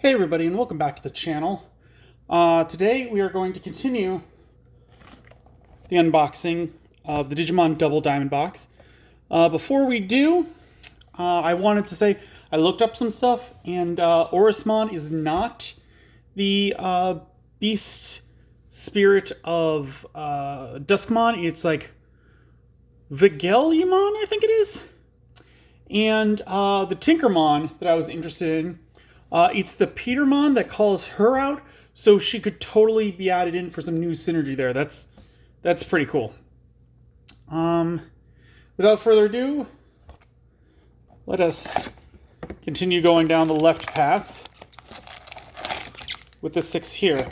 Hey everybody, and welcome back to the channel. Today we are going to continue the unboxing of the Digimon Double Diamond Box. Before we do, I wanted to say I looked up some stuff, and Orismon is not the beast spirit of Duskmon. It's like Vigelyamon, I think it is. And the Tinkermon that I was interested in, it's the Petermon that calls her out, so she could totally be added in for some new synergy there. That's pretty cool. Without further ado, let us continue going down the left path with the 6 here.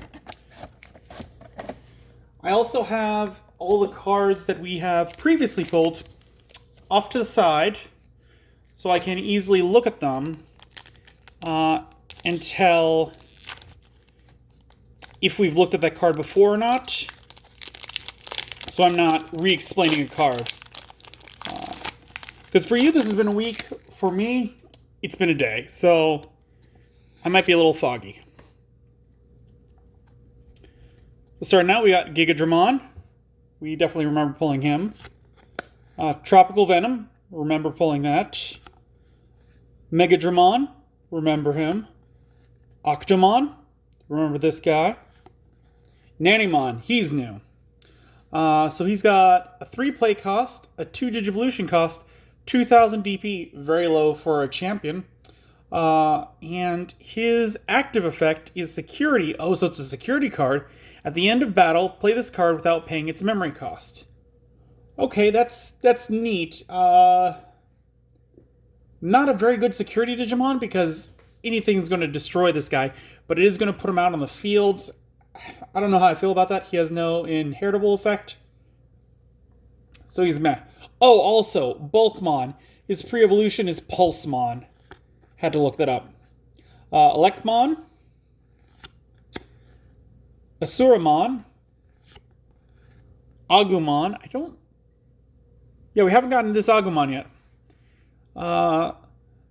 I also have all the cards that we have previously pulled off to the side, so I can easily look at them and tell if we've looked at that card before or not. So I'm not re-explaining a card. Because for you, this has been a week. For me, it's been a day. So I might be a little foggy. So starting out, we got Gigadramon. We definitely remember pulling him. Tropical Venom. Remember pulling that. Megadramon. Remember him. Octomon. Remember this guy. Nanimon. He's new. So he's got a 3 play cost, a 2 Digivolution cost, 2000 DP, very low for a champion. And his active effect is security. Oh, so it's a security card. At the end of battle, play this card without paying its memory cost. Okay, that's neat. Not a very good security Digimon because anything's going to destroy this guy, but it is going to put him out on the fields. I don't know how I feel about that. He has no inheritable effect, so he's meh. Oh, also, Bulkmon. His pre-evolution is Pulsemon. Had to look that up. Electmon. Asuramon. Agumon. Yeah, we haven't gotten this Agumon yet.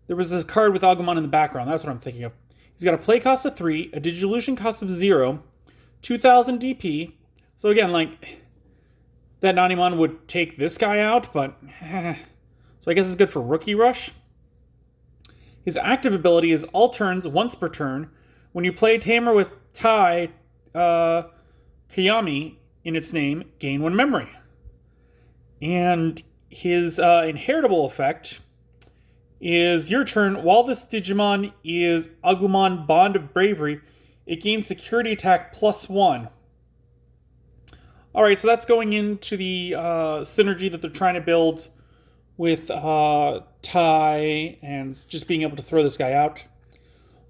There was a card with Agumon in the background. That's what I'm thinking of. He's got a play cost of 3, a Digivolution cost of 0, 2000 DP. So again, like, that Nanimon would take this guy out, but so I guess it's good for Rookie Rush. His active ability is all turns, once per turn. When you play Tamer with Tai Kayami in its name, gain 1 memory. And his inheritable effect is your turn. While this Digimon is Agumon Bond of Bravery, it gains security attack +1. Alright, so that's going into the synergy that they're trying to build with Tai and just being able to throw this guy out.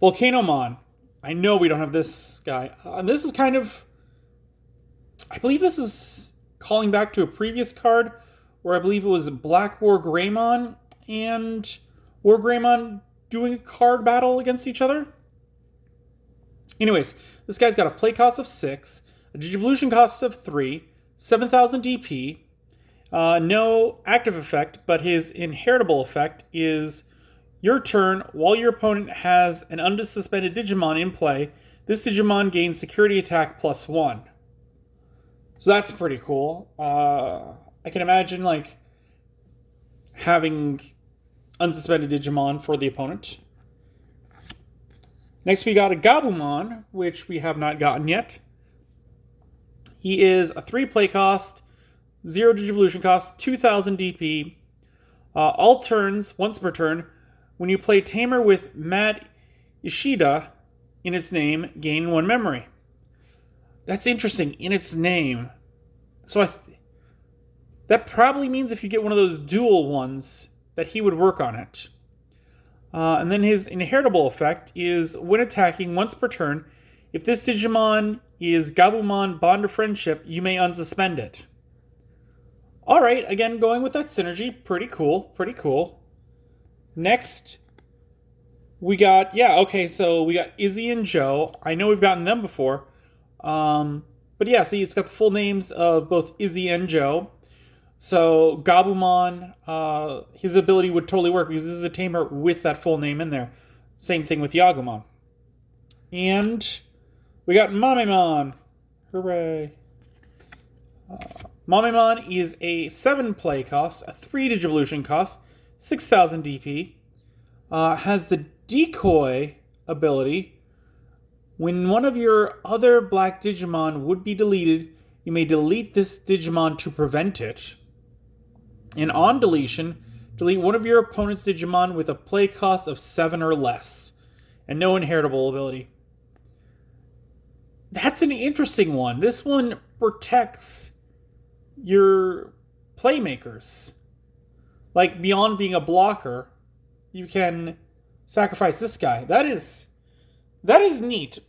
Volcanomon. I know we don't have this guy. This is kind of... I believe this is calling back to a previous card where I believe it was Black War Greymon and War Greymon doing a card battle against each other. Anyways, this guy's got a play cost of 6, a Digivolution cost of 3, 7000 DP, no active effect, but his inheritable effect is your turn. While your opponent has an unsuspended Digimon in play, this Digimon gains security attack +1. So that's pretty cool. I can imagine, like, having unsuspended Digimon for the opponent. Next we got a Gabumon, which we have not gotten yet. He is a 3 play cost, 0 Digivolution cost, 2000 DP. All turns, once per turn. When you play Tamer with Mad Ishida in its name, gain 1 memory. That's interesting, in its name. So that probably means if you get one of those dual ones, that he would work on it. And then his inheritable effect is when attacking once per turn, if this Digimon is Gabumon Bond of Friendship, you may unsuspend it. Alright, again, going with that synergy. Pretty cool, pretty cool. Next, we got, so we got Izzy and Joe. I know we've gotten them before. But yeah, see, it's got the full names of both Izzy and Joe. So Gabumon, his ability would totally work because this is a tamer with that full name in there. Same thing with Yagumon. And we got Mamemon. Hooray. Mamemon is a 7 play cost, a 3 Digivolution cost, 6,000 DP. Has the decoy ability. When one of your other black Digimon would be deleted, you may delete this Digimon to prevent it. And on deletion, delete one of your opponent's Digimon with a play cost of 7 or less, and no inheritable ability. That's an interesting one. This one protects your playmakers. Like, beyond being a blocker, you can sacrifice this guy. That is neat.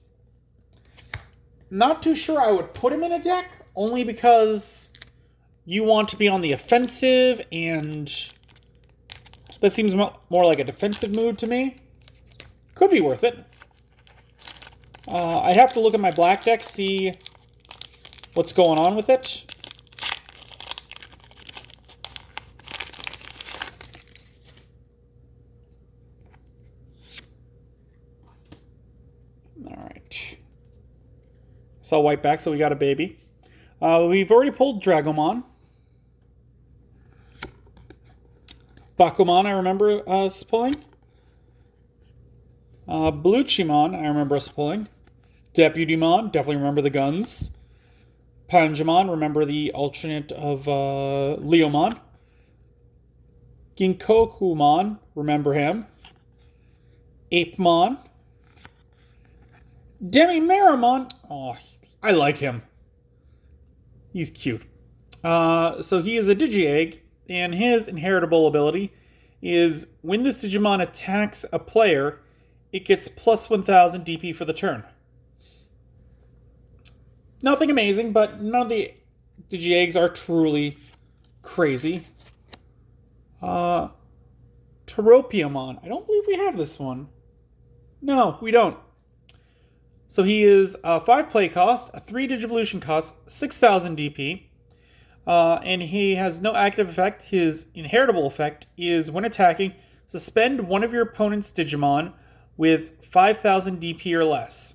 Not too sure I would put him in a deck, only because you want to be on the offensive, and that seems more like a defensive mood to me. Could be worth it. I'd have to look at my black deck, see what's going on with it. Alright. Saw white back, so we got a baby. We've already pulled Dragomon. Bakumon, I remember us pulling. Bluchimon, I remember us pulling. Deputymon, definitely remember the guns. Panjamon, remember the alternate of Leomon. Ginkokumon, remember him. Apemon. Demimeramon, oh, I like him. He's cute. So he is a Digi-Egg, and his inheritable ability is when this Digimon attacks a player, it gets plus 1,000 DP for the turn. Nothing amazing, but none of the Digi-Eggs are truly crazy. Teropiamon. I don't believe we have this one. No, we don't. So he is a 5 play cost, a 3 Digivolution cost, 6,000 DP. And he has no active effect. His inheritable effect is when attacking, suspend one of your opponent's Digimon with 5,000 DP or less.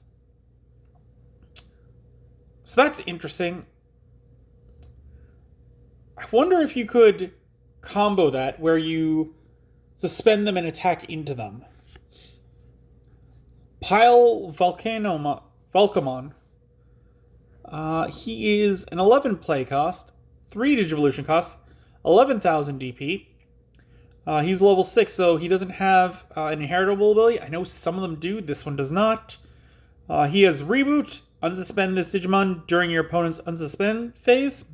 So that's interesting. I wonder if you could combo that where you suspend them and attack into them. Pile Volcamon. He is an 11 play cost, 3 Digivolution cost, 11,000 DP. He's level 6, so he doesn't have an inheritable ability. I know some of them do. This one does not. He has Reboot. Unsuspend this Digimon during your opponent's unsuspend phase.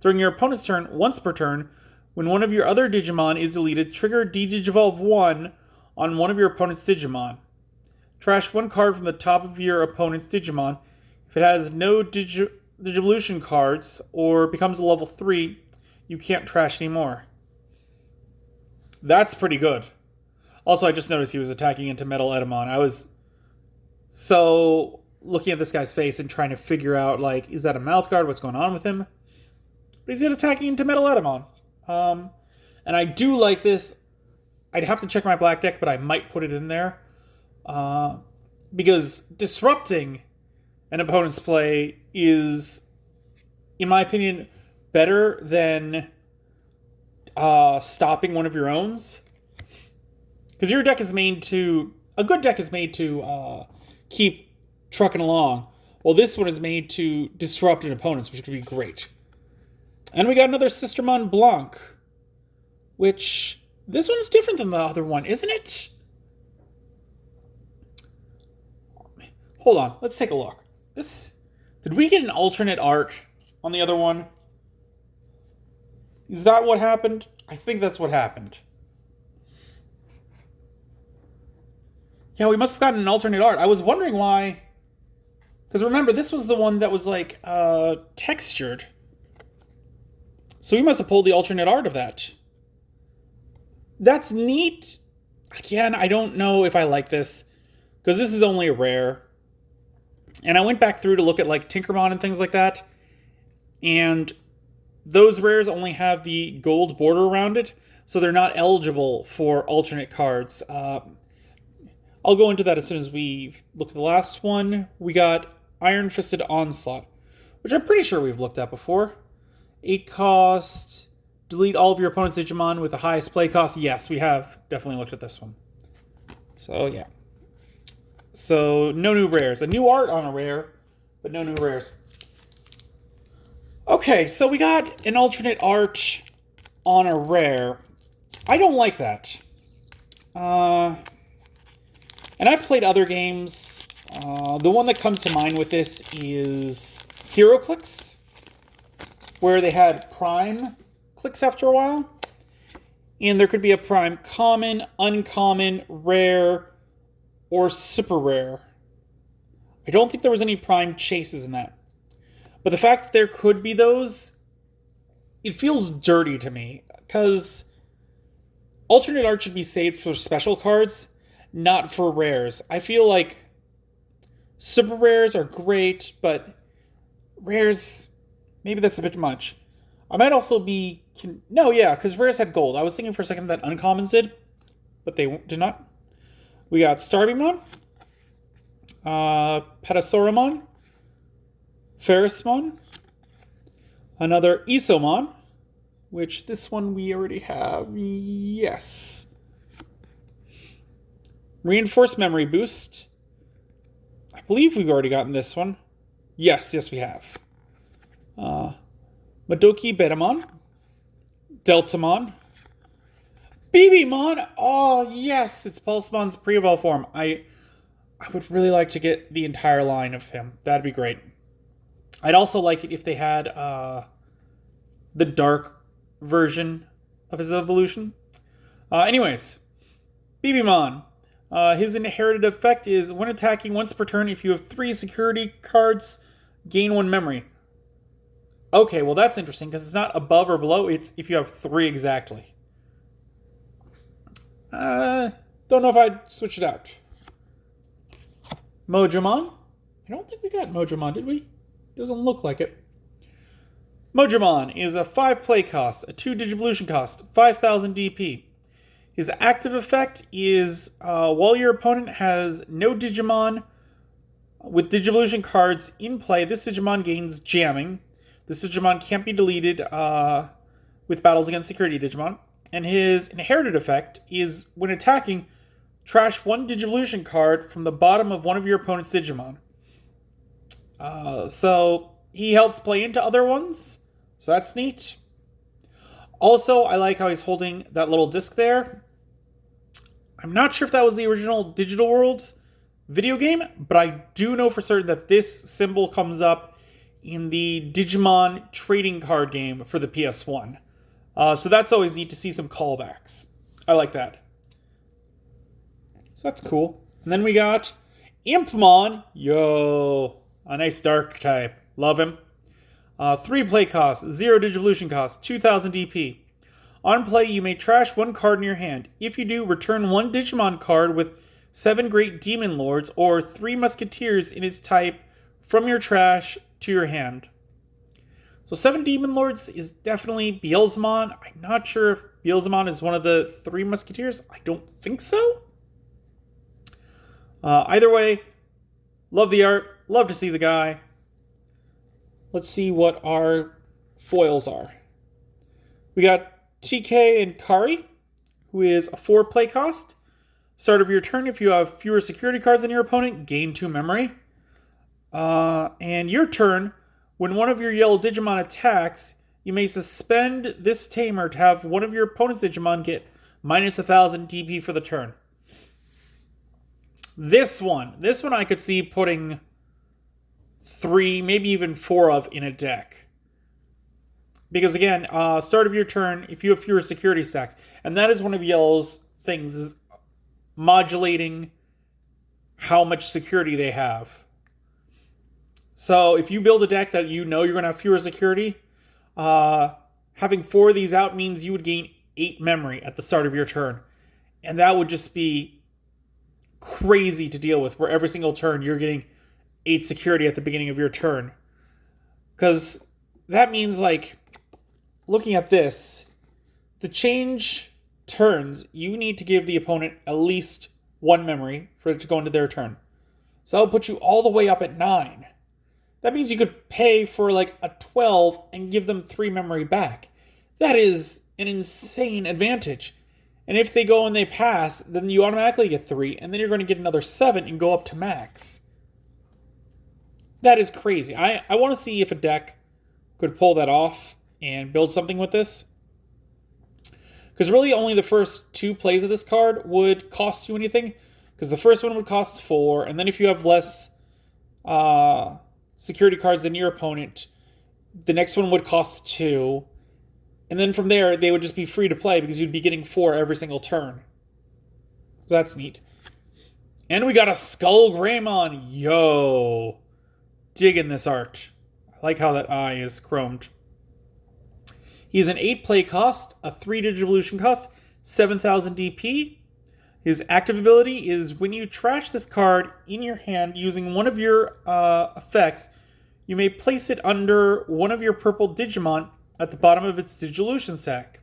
During your opponent's turn, once per turn, when one of your other Digimon is deleted, trigger Digivolve 1 on one of your opponent's Digimon. Trash one card from the top of your opponent's Digimon. If it has no Digivolution cards or becomes a level 3, you can't trash anymore. That's pretty good. Also, I just noticed he was attacking into Metal Edamon. I was so looking at this guy's face and trying to figure out, like, is that a mouth guard? What's going on with him? But he's attacking into Metal Edamon. And I do like this. I'd have to check my black deck, but I might put it in there. Because disrupting an opponent's play is, in my opinion, better than stopping one of your owns. Because your deck is made to... A good deck is made to keep trucking along. Well, this one is made to disrupt an opponent's, which could be great. And we got another Sistermon Blanc. Which... This one's different than the other one, isn't it? Hold on, let's take a look. Did we get an alternate art on the other one? Is that what happened? I think that's what happened. Yeah, we must have gotten an alternate art. I was wondering why. Because remember, this was the one that was like textured. So we must have pulled the alternate art of that. That's neat. Again, I don't know if I like this. Because this is only a rare. And I went back through to look at like Tinkermon and things like that. And those rares only have the gold border around it. So they're not eligible for alternate cards. I'll go into that as soon as we look at the last one. We got Iron Fisted Onslaught, which I'm pretty sure we've looked at before. 8 cost, delete all of your opponent's Digimon with the highest play cost. Yes, we have definitely looked at this one. So, yeah. So, no new rares. A new art on a rare, but no new rares. Okay, so we got an alternate art on a rare. I don't like that. And I've played other games. The one that comes to mind with this is HeroClix, where they had Prime clicks after a while. And there could be a Prime Common, Uncommon, Rare, or Super Rare. I don't think there was any Prime Chases in that. But the fact that there could be those, it feels dirty to me. Because alternate art should be saved for special cards, not for rares. I feel like super rares are great, but rares, maybe that's a bit much. I might also be... No, yeah, because rares had gold. I was thinking for a second that uncommons did, but they did not. We got Starbymon, Petasauramon, Ferrismon, another Isomon, which this one we already have. Yes. Reinforced Memory Boost. I believe we've already gotten this one. Yes, we have. Madoki Betamon, Deltamon, BBmon. Oh, yes, it's Pulsemon's pre-evolve form. I would really like to get the entire line of him. That'd be great. I'd also like it if they had the dark version of his evolution. Anyways, BBmon. His inherited effect is when attacking once per turn, if you have 3 security cards, gain 1 memory. Okay, well that's interesting because it's not above or below, it's if you have 3 exactly. Don't know if I'd switch it out. Mojamon? I don't think we got Mojamon, did we? Doesn't look like it. Mojamon is a 5 play cost, a 2 Digivolution cost, 5,000 DP. His active effect is while your opponent has no Digimon with Digivolution cards in play, this Digimon gains jamming. This Digimon can't be deleted with battles against security Digimon. And his inherited effect is when attacking, trash 1 Digivolution card from the bottom of one of your opponent's Digimon. So he helps play into other ones. So that's neat. Also, I like how he's holding that little disc there. I'm not sure if that was the original Digital Worlds video game, but I do know for certain that this symbol comes up in the Digimon trading card game for the PS1. So that's always neat to see some callbacks. I like that. So that's cool. And then we got Impmon. Yo, a nice dark type. Love him. 3 play cost, 0 Digivolution cost, 2,000 DP. On play, you may trash 1 card in your hand. If you do, return 1 Digimon card with 7 Great Demon Lords or 3 Musketeers in its type from your trash to your hand. So 7 Demon Lords is definitely Beelzemon. I'm not sure if Beelzemon is one of the 3 Musketeers. I don't think so. Either way, love the art. Love to see the guy. Let's see what our foils are. We got TK and Kari, who is a 4 play cost. Start of your turn, if you have fewer security cards than your opponent, gain 2 memory. And your turn, when one of your yellow Digimon attacks, you may suspend this tamer to have one of your opponent's Digimon get minus 1,000 DP for the turn. This one I could see putting 3, maybe even 4 of in a deck. Because again, start of your turn, if you have fewer security stacks, and that is one of Yellow's things, is modulating how much security they have. So if you build a deck that you know you're going to have fewer security, having 4 of these out means you would gain 8 memory at the start of your turn. And that would just be crazy to deal with, where every single turn you're getting 8 security at the beginning of your turn. Because that means, like, looking at this, to change turns, you need to give the opponent at least 1 memory for it to go into their turn. So that would put you all the way up at 9. That means you could pay for like a 12 and give them 3 memory back. That is an insane advantage. And if they go and they pass, then you automatically get 3, and then you're going to get another 7 and go up to max. That is crazy. I want to see if a deck could pull that off and build something with this. Because really only the first 2 plays of this card would cost you anything. Because the first one would cost 4, and then if you have less security cards than your opponent, the next one would cost 2. And then from there, they would just be free to play because you'd be getting 4 every single turn. So that's neat. And we got a Skull Greymon. Yo. Digging this art. I like how that eye is chromed. He's an 8 play cost, a 3 Digivolution cost, 7,000 DP. His active ability is when you trash this card in your hand using one of your effects, you may place it under one of your purple Digimon at the bottom of its Digivolution stack.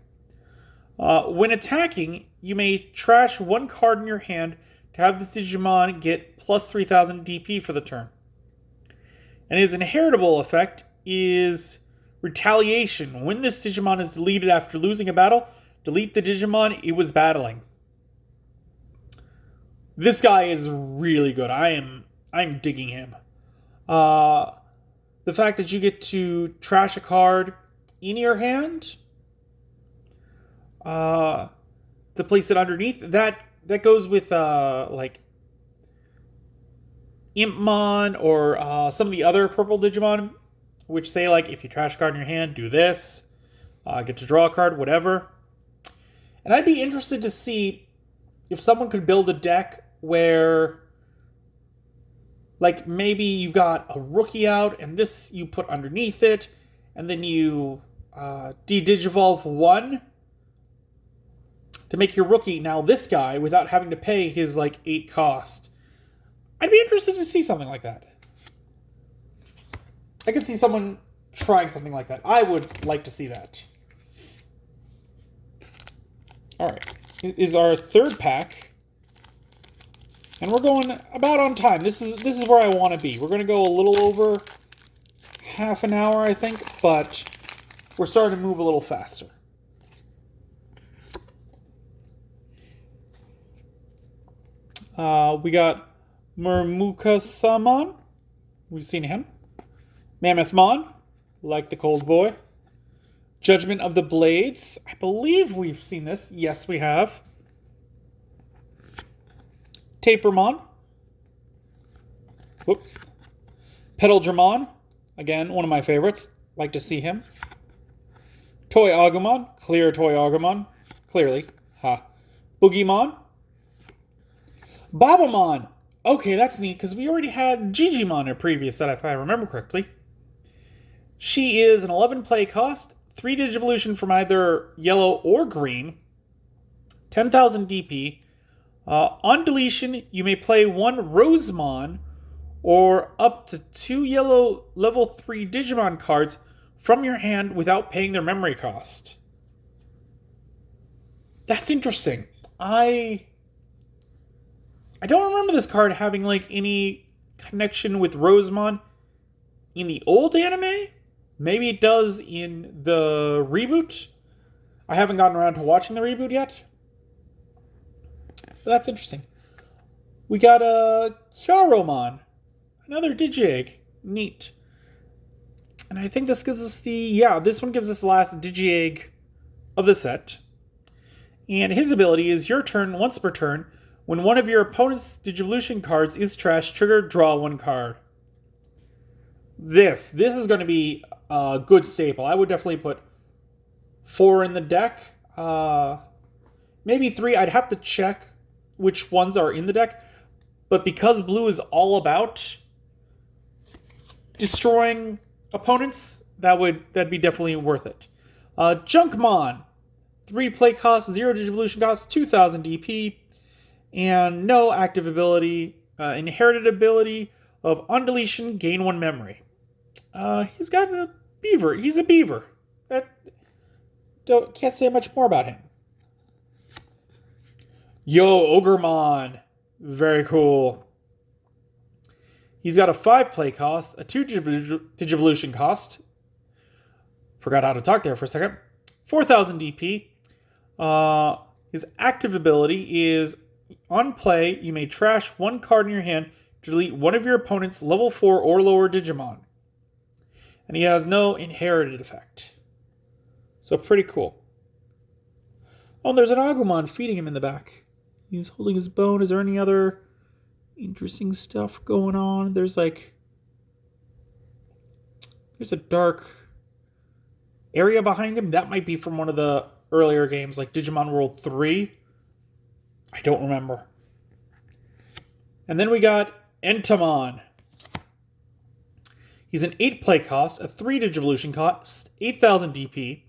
When attacking, you may trash 1 card in your hand to have this Digimon get plus 3,000 DP for the turn. And his inheritable effect is Retaliation. When this Digimon is deleted after losing a battle, delete the Digimon it was battling. This guy is really good. I'm digging him. The fact that you get to trash a card in your hand to place it underneath, that goes with like Impmon or some of the other purple Digimon, which say like if you trash a card in your hand, do this, get to draw a card, whatever. And I'd be interested to see if someone could build a deck where like maybe you've got a rookie out and this you put underneath it, and then you de-digivolve 1 to make your rookie now this guy without having to pay his like 8 cost. I'd be interested to see something like that. I could see someone trying something like that. I would like to see that. Alright. It is our 3rd pack. And we're going about on time. This is where I want to be. We're going to go a little over half an hour, I think, but we're starting to move a little faster. We got Murmuka-Samon. We've seen him. Mammothmon, like the Cold Boy. Judgment of the Blades. I believe we've seen this. Yes, we have. Tapermon. Whoop. Petal-Dramon. Again, one of my favorites. Like to see him. Toy Agumon. Clear Toy Agumon. Clearly. Ha. Boogieymon. Babamon. Okay, that's neat, because we already had Digimon in a previous set, if I remember correctly. She is an 11 play cost, 3 Digivolution from either yellow or green, 10,000 DP. On deletion, you may play 1 Rosemon or up to 2 yellow level 3 Digimon cards from your hand without paying their memory cost. That's interesting. I don't remember this card having like any connection with Rosemon in the old anime. Maybe it does in the reboot. I haven't gotten around to watching the reboot yet. But that's interesting. We got a Kyaromon. Another Digiegg. Neat. And I think this gives us this one gives us the last Digiegg of the set. And his ability is your turn once per turn. When one of your opponent's Digivolution cards is trashed, trigger, draw 1 card. This is going to be a good staple. I would definitely put 4 in the deck. Maybe 3. I'd have to check which ones are in the deck. But because blue is all about destroying opponents, that'd be definitely worth it. Junkmon. 3 play cost, 0 Digivolution cost, 2,000 DP. And no active ability, inherited ability of on deletion, gain 1 memory. He's got a beaver. He's a beaver. Can't say much more about him. Yo, Ogremon. Very cool. He's got a 5 play cost, a 2 Digivolution cost. Forgot how to talk there for a second. 4,000 DP. His active ability is on play, you may trash one card in your hand to delete one of your opponent's level 4 or lower Digimon. And he has no inherited effect. So pretty cool. Oh, and there's an Agumon feeding him in the back. He's holding his bone. Is there any other interesting stuff going on? There's a dark area behind him. That might be from one of the earlier games, like Digimon World 3. I don't remember. And then we got Entomon. He's an 8 play cost, a 3 Digivolution cost, 8,000 DP.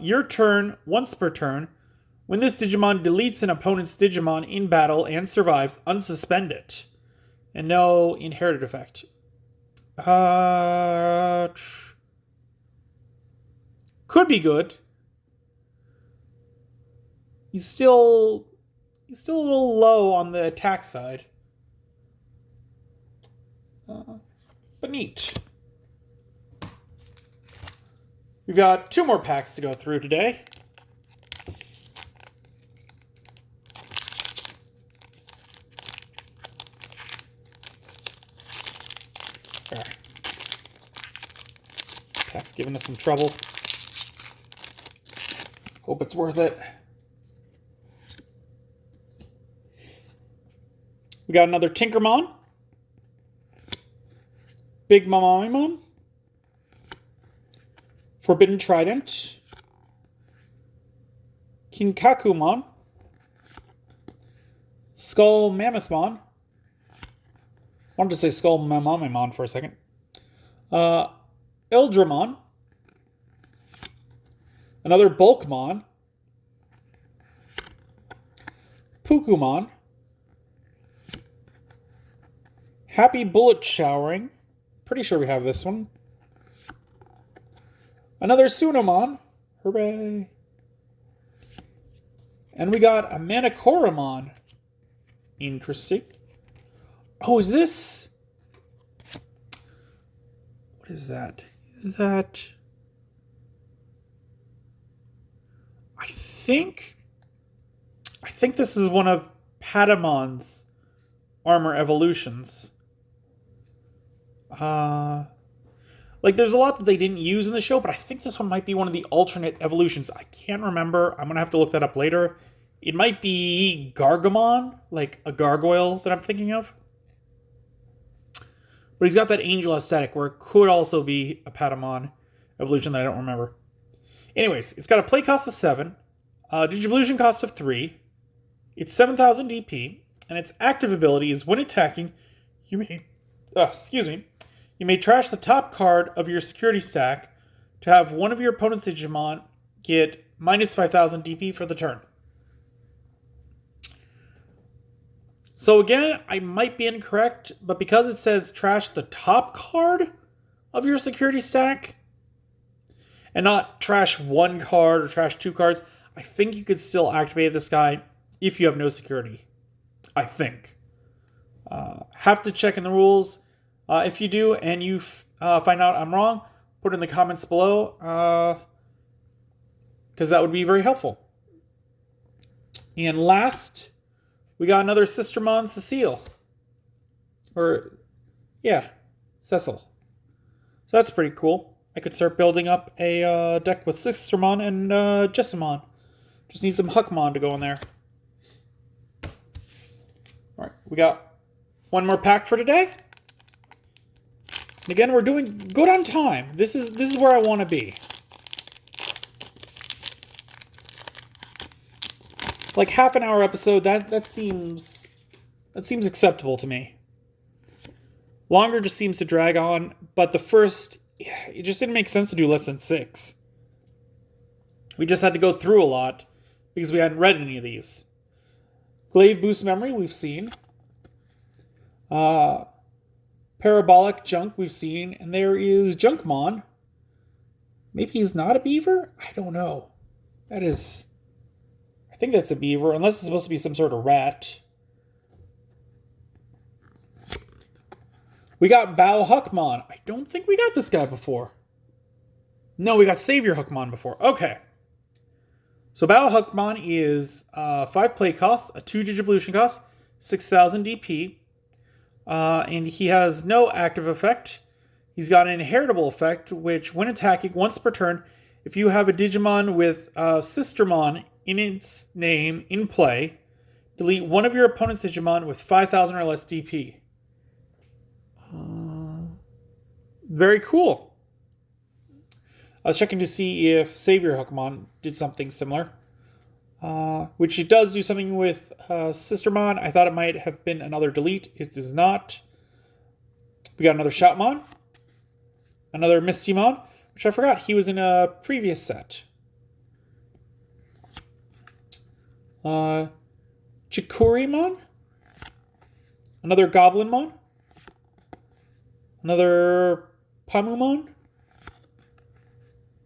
Your turn, once per turn. When this Digimon deletes an opponent's Digimon in battle and survives, unsuspend it. And no inherited effect. Could be good. He's still a little low on the attack side. But neat. We've got 2 more packs to go through today. There. Pack's giving us some trouble. Hope it's worth it. We got another Tinkermon. Big Mamamimon. Forbidden Trident. Kinkakumon. Skull Mammothmon. Wanted to say Skull Mamamimon for a second. Eldramon. Another Bulkmon. Pukumon. Happy Bullet Showering. Pretty sure we have this one. Another Sunomon. Hooray. And we got a Manicoramon. Interesting. Oh, is this... What is that? Is that... I think this is one of Patamon's armor evolutions. There's a lot that they didn't use in the show, but I think this one might be one of the alternate evolutions. I can't remember. I'm going to have to look that up later. It might be Gargamon, like a gargoyle that I'm thinking of. But he's got that angel aesthetic where it could also be a Patamon evolution that I don't remember. Anyways, it's got a play cost of 7, Digivolution cost of 3, it's 7,000 DP, and its active ability is when attacking, you may trash the top card of your security stack to have one of your opponent's Digimon get minus 5,000 DP for the turn. So again, I might be incorrect, but because it says trash the top card of your security stack, and not trash 1 card or trash 2 cards, I think you could still activate this guy if you have no security. I think. Have to check in the rules. If you do and you find out I'm wrong, put it in the comments below, because that would be very helpful. And last, we got another Sistermon Cecile. Cecil. So that's pretty cool. I could start building up a deck with Sistermon and Jessamon. Just need some Huckmon to go in there. Alright, we got 1 more pack for today. And again, we're doing good on time. This is where I want to be. Like half an hour episode, that seems acceptable to me. Longer just seems to drag on, but the first, it just didn't make sense to do less than 6. We just had to go through a lot because we hadn't read any of these. Glaive Boost Memory, we've seen. Parabolic Junk, we've seen. And there is Junkmon. Maybe he's not a beaver? I don't know. I think that's a beaver, unless it's supposed to be some sort of rat. We got Bao Huckmon. I don't think we got this guy before. No, we got Savior Huckmon before. Okay. So Bao Huckmon is 5 play costs, a 2 Digivolution cost, 6,000 DP, and he has no active effect. He's got an inheritable effect, which when attacking once per turn, if you have a Digimon with Sistermon in its name in play, delete one of your opponent's Digimon with 5,000 or less DP. Very cool. I was checking to see if Savior Huckmon did something similar, which it does do something with Sistermon. I thought it might have been another delete. It does not. We got another Shoutmon, another Mistymon, which I forgot he was in a previous set. Chikurimon, another Goblinmon, another Pamumon,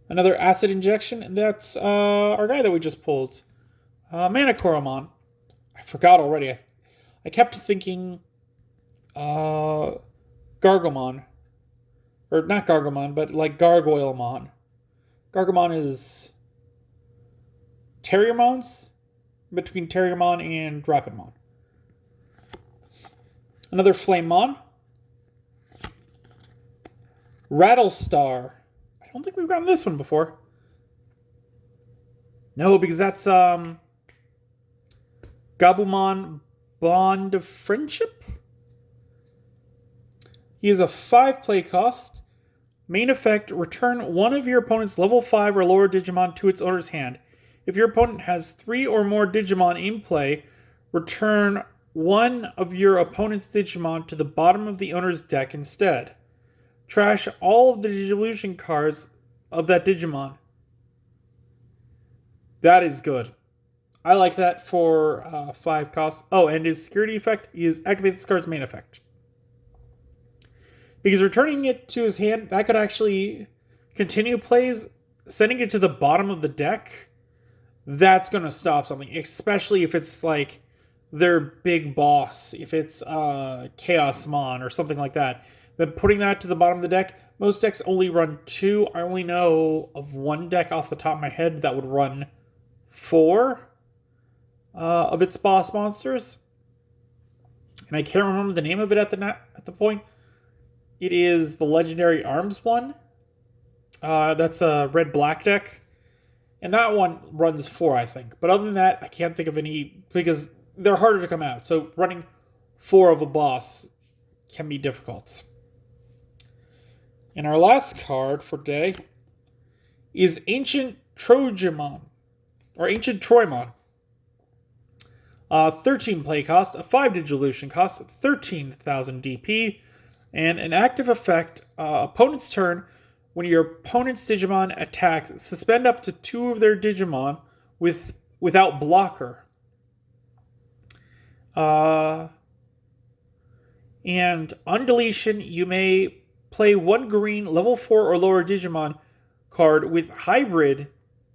another Acid Injection, and that's our guy that we just pulled. Manicoromon. I forgot already. I kept thinking Gargomon. Or not Gargomon, but like Gargoylemon. Gargomon is Terriermons? Between Terriermon and Rapidmon. Another Flamemon. Rattlestar. I don't think we've gotten this one before. No, because that's Gabumon Bond of Friendship. He is a 5 play cost. Main effect, return one of your opponent's level 5 or lower Digimon to its owner's hand. If your opponent has 3 or more Digimon in play, return one of your opponent's Digimon to the bottom of the owner's deck instead. Trash all of the Digivolution cards of that Digimon. That is good. I like that for 5 costs. Oh, and his security effect is activate this card's main effect. Because returning it to his hand, that could actually continue plays. Sending it to the bottom of the deck, that's going to stop something. Especially if it's like their big boss. If it's Chaosmon or something like that. Then putting that to the bottom of the deck, most decks only run 2. I only know of one deck off the top of my head that would run 4 of its boss monsters. And I can't remember the name of it at the point. It is the Legendary Arms one. That's a red-black deck. And that one runs 4, I think. But other than that, I can't think of any, because they're harder to come out. So running 4 of a boss can be difficult. And our last card for today is Ancient Trojamon, or Ancient Troymon. 13 play cost, a 5 Digivolution cost, 13,000 DP, and an active effect, opponent's turn, when your opponent's Digimon attacks, suspend up to 2 of their Digimon without blocker. And on deletion, you may play 1 green level 4 or lower Digimon card with hybrid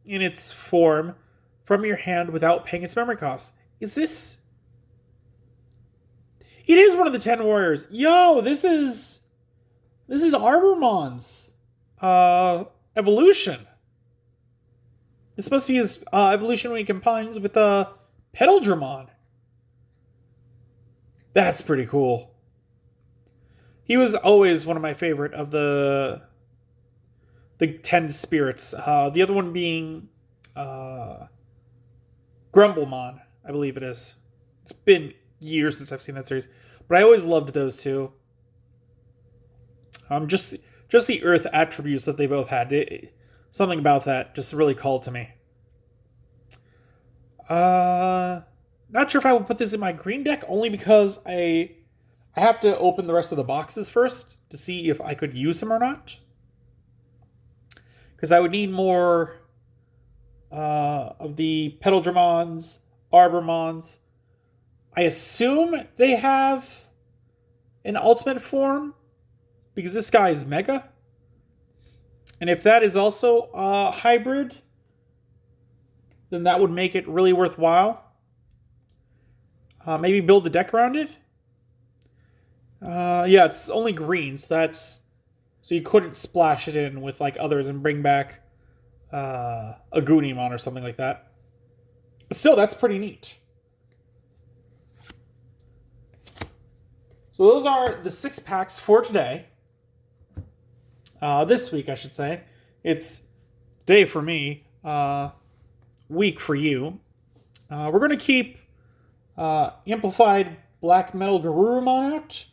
in its form from your hand without paying its memory cost. Is this? It is one of the 10 warriors. Yo, this is Arbormon's evolution. This must be his evolution when he combines with Petaldramon. That's pretty cool. He was always one of my favorite of the 10 spirits. The other one being Grumblemon, I believe it is. It's been years since I've seen that series, but I always loved those two. Just the Earth attributes that they both had. Something about that just really called to me. Not sure if I would put this in my green deck, only because I have to open the rest of the boxes first to see if I could use them or not. Because I would need more of the Petaldramon's, Arbormon's. I assume they have an ultimate form, because this guy is Mega. And if that is also a hybrid, then that would make it really worthwhile. Maybe build a deck around it. Yeah, it's only green, so you couldn't splash it in with like others and bring back a Goonimon or something like that. But still, that's pretty neat. So those are the 6 packs for today. This week, I should say. It's day for me, week for you. We're going to keep Amplified Black Metal Garurumon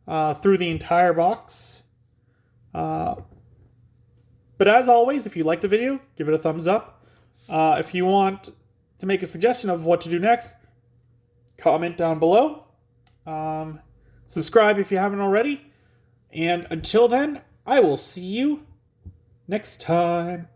out through the entire box. But as always, if you like the video, give it a thumbs up. If you want to make a suggestion of what to do next, comment down below. Subscribe if you haven't already. And until then, I will see you next time.